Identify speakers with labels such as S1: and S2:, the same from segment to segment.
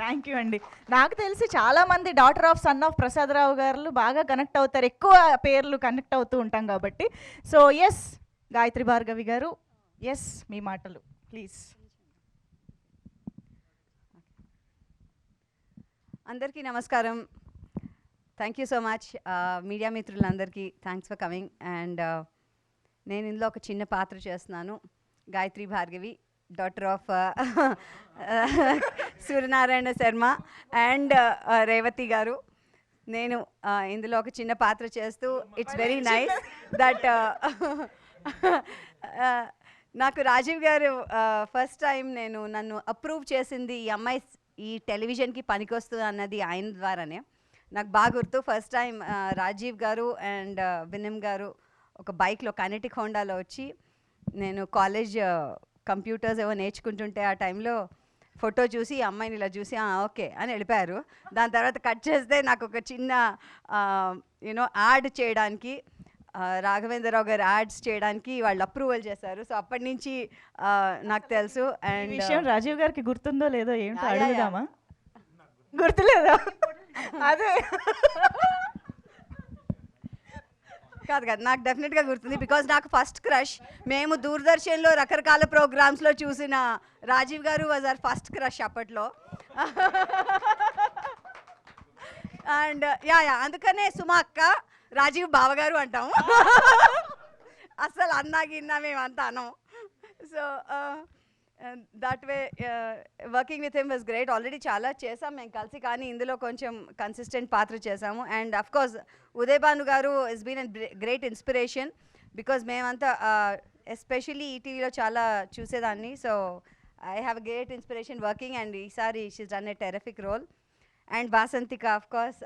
S1: Thank you అండి. నాకు తెలిసి చాలామంది daughter of son of Prasadarao గారు బాగా కనెక్ట్ అవుతారు, ఎక్కువ పేర్లు కనెక్ట్ అవుతూ ఉంటాం కాబట్టి. సో ఎస్, గాయత్రి భార్గవి గారు, ఎస్ మీ మాటలు ప్లీజ్.
S2: అందరికీ నమస్కారం. Thank you so much media మిత్రులందరికీ థ్యాంక్స్ ఫర్ కమింగ్. అండ్ నేను ఇందులో ఒక చిన్న పాత్ర చేస్తున్నాను, Gayatri Bhargavi, daughter of Suryanarayana Sharma and Revathi గారు. నేను ఇందులో ఒక చిన్న పాత్ర చేస్తూ ఇట్స్ వెరీ నైస్ దట్ నాకు రాజీవ్ గారు ఫస్ట్ టైం నన్ను అప్రూవ్ చేసింది ఈ అమ్మాయి ఈ టెలివిజన్కి పనికొస్తుంది అన్నది ఆయన ద్వారానే. నాకు బాగా గుర్తు, ఫస్ట్ టైం రాజీవ్ గారు అండ్ వినమ్ గారు ఒక బైక్లో కైనెటిక్ హోండాలో వచ్చి, నేను కాలేజ్ కంప్యూటర్స్ ఏవో నేర్చుకుంటుంటే ఆ టైంలో ఫోటో చూసి ఈ అమ్మాయిని ఇలా చూసి ఓకే అని వెళ్ళిపోయారు. దాని తర్వాత కట్ చేస్తే నాకు ఒక చిన్న యాడ్ చేయడానికి, రాఘవేంద్రరావు గారు యాడ్స్ చేయడానికి వాళ్ళు అప్రూవల్ చేశారు. సో అప్పటి నుంచి నాకు తెలుసు. అండ్
S1: విషయం రాజీవ్ గారికి గుర్తుందో లేదో ఏంటో అడుగుదామా? గుర్తులేదా? అదే
S2: కాదు, నాకు డెఫినెట్గా గుర్తుంది. బికాజ్ నాకు ఫస్ట్ క్రష్, మేము దూరదర్శన్లో రకరకాల ప్రోగ్రామ్స్లో చూసిన రాజీవ్ గారు వాజ్ అవర్ ఫస్ట్ క్రష్ అప్పట్లో. అండ్ అందుకనే సుమా అక్క, రాజీవ్ బావగారు అంటాము. అసలు అన్నా గిన్నా మేమంతా అనం. So that way working with him was great. Already చాలా చేసాం మేము కలిసి, కానీ ఇందులో కొంచెం కన్సిస్టెంట్ పాత్ర చేసాము. And of course Uday Bhanu garu is been a great inspiration, because మేమంతా ఎస్పెషల్లీ ఈటీవీలో చాలా చూసేదాన్ని. So I have a great inspiration working, and ఈసారి she's done a terrific role. And Vasanthika of course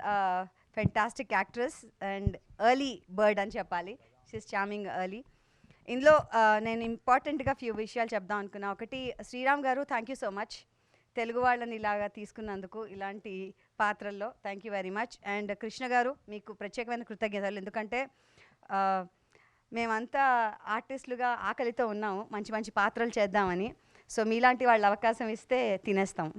S2: fantastic actress and early bird అని చెప్పాలి, she's charming early. ఇందులో నేను ఇంపార్టెంట్గా ఫ్యూ విషయాలు చెప్దాం అనుకున్నా. ఒకటి, శ్రీరామ్ గారు thank you so much Telugu వాళ్ళని ఇలాగా తీసుకున్నందుకు ఇలాంటి పాత్రల్లో, thank you very much. And Krishna గారు, మీకు ప్రత్యేకమైన కృతజ్ఞతలు, ఎందుకంటే మేమంతా ఆర్టిస్టులుగా ఆకలితో ఉన్నాము మంచి మంచి పాత్రలు చేద్దామని. సో మీలాంటి వాళ్ళు అవకాశం ఇస్తే తినేస్తాం,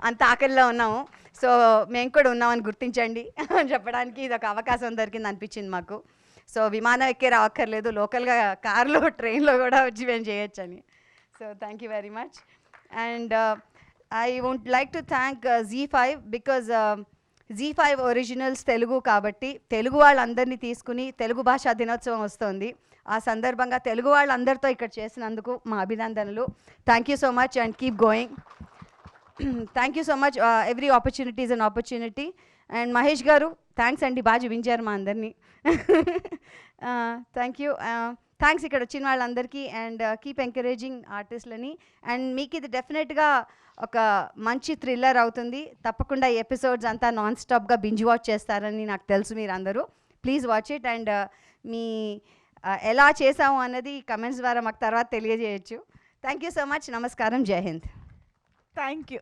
S2: అంత ఆకలిలో ఉన్నాము. సో మేము కూడా ఉన్నామని గుర్తించండి అని చెప్పడానికి ఇది ఒక అవకాశం దొరికింది అనిపించింది మాకు. సో విమానం ఎక్కే రావక్కర్లేదు, లోకల్గా కార్లో ట్రైన్లో కూడా వచ్చి మేము చేయొచ్చని. So thank you very much. And I would like to thank ZEE5, because ZEE5 originals Telugu కాబట్టి తెలుగు వాళ్ళందరినీ తీసుకుని తెలుగు భాషా దినోత్సవం వస్తుంది. ఆ సందర్భంగా తెలుగు వాళ్ళందరితో ఇక్కడ చేసినందుకు మా అభినందనలు. Thank you so much and keep going. Thank you so much. Every opportunity is an opportunity. And Mahesh గారు థ్యాంక్స్ అండి, బాగా చూపించారు మా అందరినీ. థ్యాంక్ యూ, థ్యాంక్స్ ఇక్కడ వచ్చిన వాళ్ళందరికీ. అండ్ కీప్ ఎంకరేజింగ్ ఆర్టిస్టులని. అండ్ మీకు ఇది డెఫినెట్గా ఒక మంచి థ్రిల్లర్ అవుతుంది. తప్పకుండా ఈ ఎపిసోడ్స్ అంతా నాన్ స్టాప్గా బింజ్ వాచ్ చేస్తారని నాకు తెలుసు మీరు అందరూ. Please watch it. అండ్ మీ ఎలా చేసాము అన్నది కమెంట్స్ ద్వారా మాకు తర్వాత తెలియజేయచ్చు. Thank you so much. నమస్కారం. జై హింద్.
S1: Thank you.